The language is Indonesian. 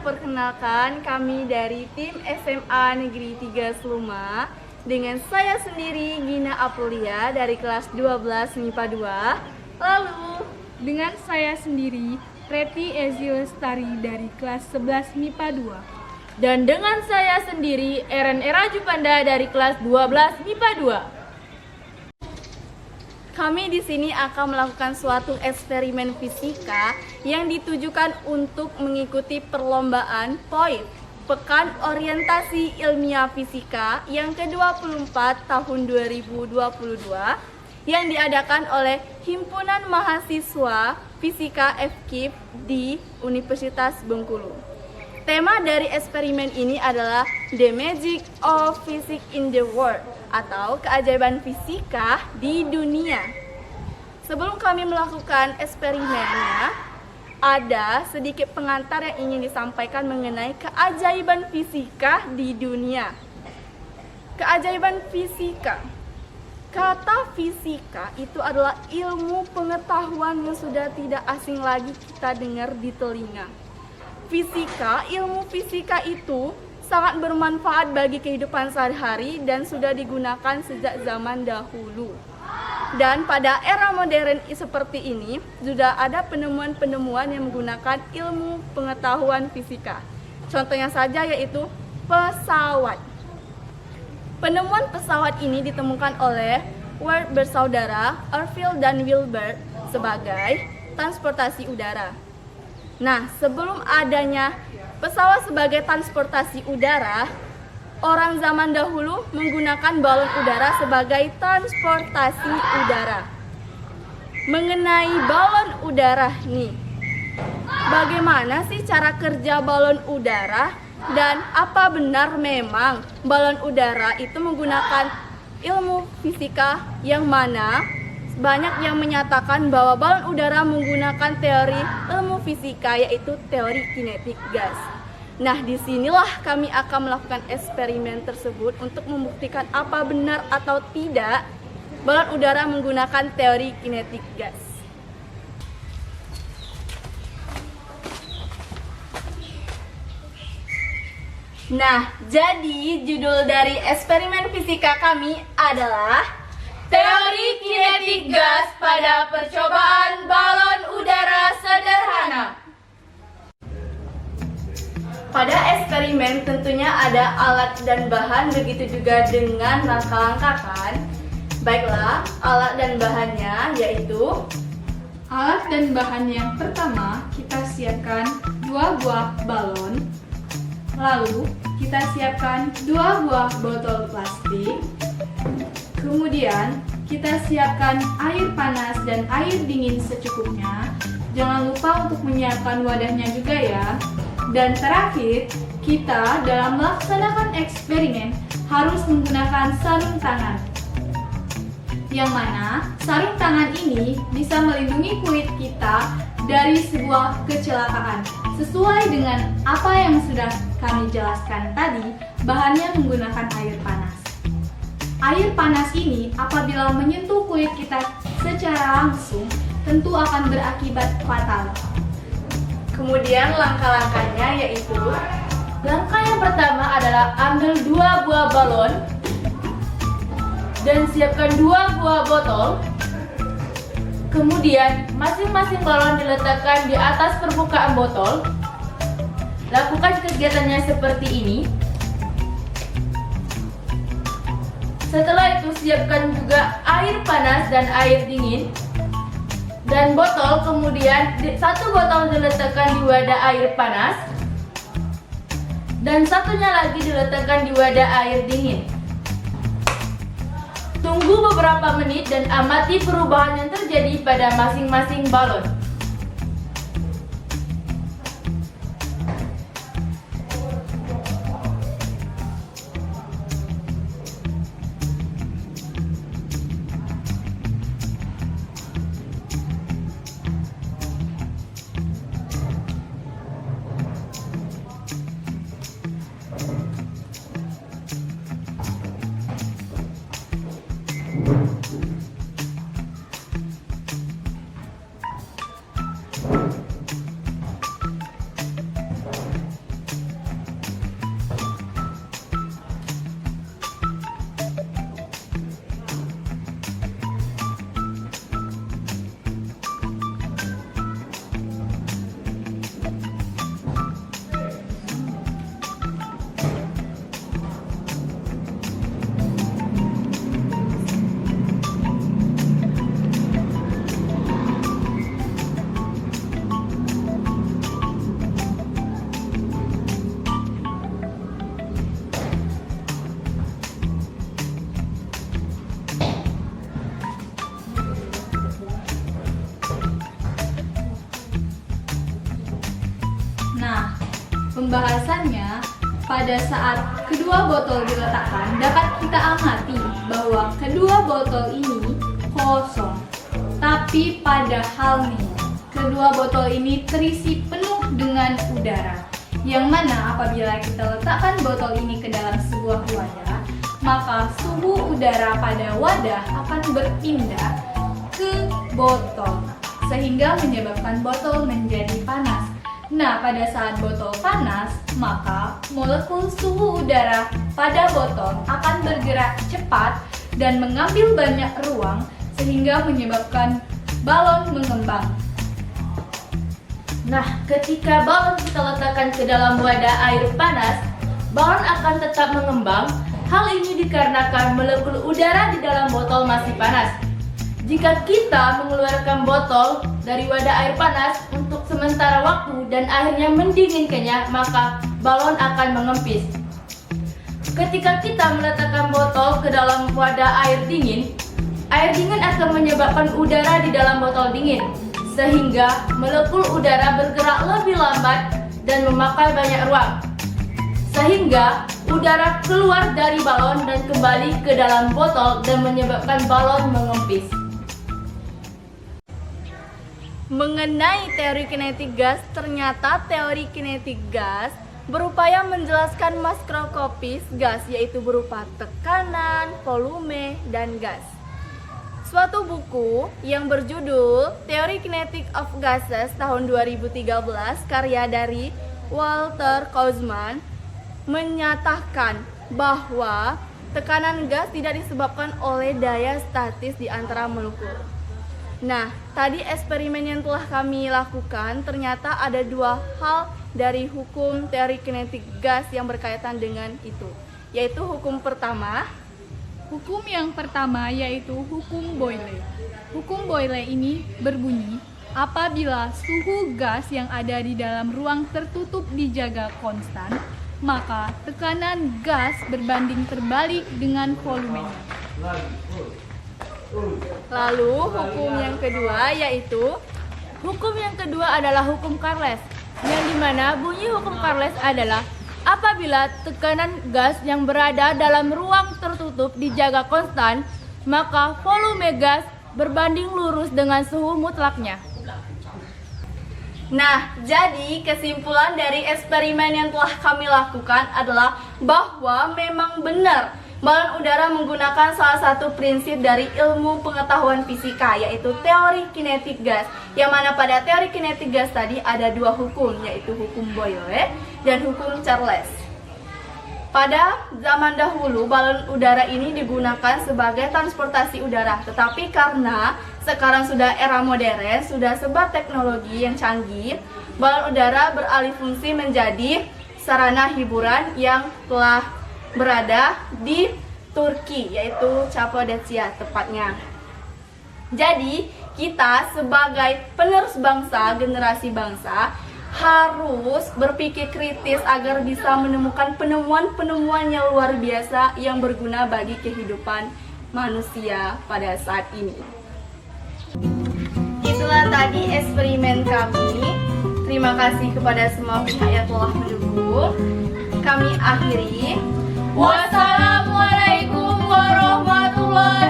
perkenalkan kami dari tim SMA Negeri 3 Seluma dengan saya sendiri Gina Aprilia dari kelas 12 MIPA 2. Lalu dengan saya sendiri Reti Ezi Lestari dari kelas 11 MIPA 2. Dan dengan saya sendiri Eren Era Jupanda dari kelas 12 MIPA 2. Kami di sini akan melakukan suatu eksperimen fisika yang ditujukan untuk mengikuti perlombaan POIF Pekan Orientasi Ilmiah Fisika yang ke-24 tahun 2022 yang diadakan oleh Himpunan Mahasiswa Fisika FKIP di Universitas Bengkulu. Tema dari eksperimen ini adalah The Magic of Physics in the World atau keajaiban fisika di dunia. Sebelum kami melakukan eksperimennya, ada sedikit pengantar yang ingin disampaikan mengenai keajaiban fisika di dunia. Keajaiban fisika. Kata fisika itu adalah ilmu pengetahuan yang sudah tidak asing lagi kita dengar di telinga. Ilmu fisika itu sangat bermanfaat bagi kehidupan sehari-hari dan sudah digunakan sejak zaman dahulu. Dan pada era modern seperti ini, sudah ada penemuan-penemuan yang menggunakan ilmu pengetahuan fisika. Contohnya saja yaitu pesawat. Penemuan pesawat ini ditemukan oleh Wright bersaudara, Orville dan Wilbur sebagai transportasi udara. Nah, sebelum adanya pesawat sebagai transportasi udara, orang zaman dahulu menggunakan balon udara sebagai transportasi udara. Mengenai balon udara nih, bagaimana sih cara kerja balon udara dan apa benar memang balon udara itu menggunakan ilmu fisika yang mana banyak yang menyatakan bahwa balon udara menggunakan teori ilmu fisika yaitu teori kinetik gas. Nah, disinilah kami akan melakukan eksperimen tersebut untuk membuktikan apa benar atau tidak balon udara menggunakan teori kinetik gas. Nah, jadi judul dari eksperimen fisika kami adalah Teori Kinetik Gas pada Percobaan Balon Udara Sederhana. Pada eksperimen tentunya ada alat dan bahan, begitu juga dengan langkah-langkah kan? Baiklah, alat dan bahannya yaitu Alat dan bahan yang pertama, kita siapkan 2 buah balon. Lalu, kita siapkan 2 buah botol plastik. Kemudian, kita siapkan air panas dan air dingin secukupnya. Jangan lupa untuk menyiapkan wadahnya juga ya. Dan terakhir, kita dalam melaksanakan eksperimen harus menggunakan sarung tangan. Yang mana sarung tangan ini bisa melindungi kulit kita dari sebuah kecelakaan. Sesuai dengan apa yang sudah kami jelaskan tadi, bahannya menggunakan air panas. Air panas ini apabila menyentuh kulit kita secara langsung tentu akan berakibat fatal. Kemudian langkah-langkahnya yaitu langkah yang pertama adalah ambil 2 buah balon dan siapkan 2 buah botol. Kemudian masing-masing balon diletakkan di atas permukaan botol. Lakukan kegiatannya seperti ini. Setelah itu siapkan juga air panas dan air dingin. Dan botol, kemudian 1 botol diletakkan di wadah air panas dan satunya lagi diletakkan di wadah air dingin. Tunggu beberapa menit dan amati perubahan yang terjadi pada masing-masing balon. Pembahasannya, pada saat kedua botol diletakkan, dapat kita amati bahwa kedua botol ini kosong. Tapi padahal nih, kedua botol ini terisi penuh dengan udara. Yang mana apabila kita letakkan botol ini ke dalam sebuah wadah, maka suhu udara pada wadah akan berpindah ke botol, sehingga menyebabkan botol menjadi panas. Nah, pada saat botol panas, maka molekul suhu udara pada botol akan bergerak cepat dan mengambil banyak ruang sehingga menyebabkan balon mengembang. Nah, ketika balon kita letakkan ke dalam wadah air panas, balon akan tetap mengembang. Hal ini dikarenakan molekul udara di dalam botol masih panas. Jika kita mengeluarkan botol dari wadah air panas untuk sementara waktu dan akhirnya mendinginkannya, maka balon akan mengempis. Ketika kita meletakkan botol ke dalam wadah air dingin akan menyebabkan udara di dalam botol dingin, sehingga molekul udara bergerak lebih lambat dan memakai banyak ruang, sehingga udara keluar dari balon dan kembali ke dalam botol dan menyebabkan balon mengempis. Mengenai teori kinetik gas, ternyata teori kinetik gas berupaya menjelaskan makroskopis gas, yaitu berupa tekanan, volume, dan gas. Suatu buku yang berjudul Theory Kinetic of Gases tahun 2013 karya dari Walter Kauzmann menyatakan bahwa tekanan gas tidak disebabkan oleh daya statis di antara molekul. Nah, tadi eksperimen yang telah kami lakukan ternyata ada dua hal dari hukum teori kinetik gas yang berkaitan dengan itu, yaitu hukum pertama. Hukum yang pertama yaitu hukum Boyle. Hukum Boyle ini berbunyi, apabila suhu gas yang ada di dalam ruang tertutup dijaga konstan, maka tekanan gas berbanding terbalik dengan volumenya. Lalu hukum yang kedua adalah hukum Charles, yang dimana bunyi hukum Charles adalah apabila tekanan gas yang berada dalam ruang tertutup dijaga konstan, maka volume gas berbanding lurus dengan suhu mutlaknya. Nah, jadi kesimpulan dari eksperimen yang telah kami lakukan adalah bahwa memang benar balon udara menggunakan salah satu prinsip dari ilmu pengetahuan fisika, yaitu teori kinetik gas, yang mana pada teori kinetik gas tadi ada dua hukum, yaitu hukum Boyle dan hukum Charles. Pada zaman dahulu balon udara ini digunakan sebagai transportasi udara, tetapi karena sekarang sudah era modern, sudah sebuah teknologi yang canggih, balon udara beralih fungsi menjadi sarana hiburan yang telah berada di Turki, yaitu Cappadocia tepatnya. Jadi, kita sebagai penerus bangsa, generasi bangsa, harus berpikir kritis agar bisa menemukan penemuan-penemuan yang luar biasa yang berguna bagi kehidupan manusia pada saat ini. Itulah tadi eksperimen kami. Terima kasih kepada semua pihak yang telah mendukung. Kami akhiri. Wassalamualaikum warahmatullahi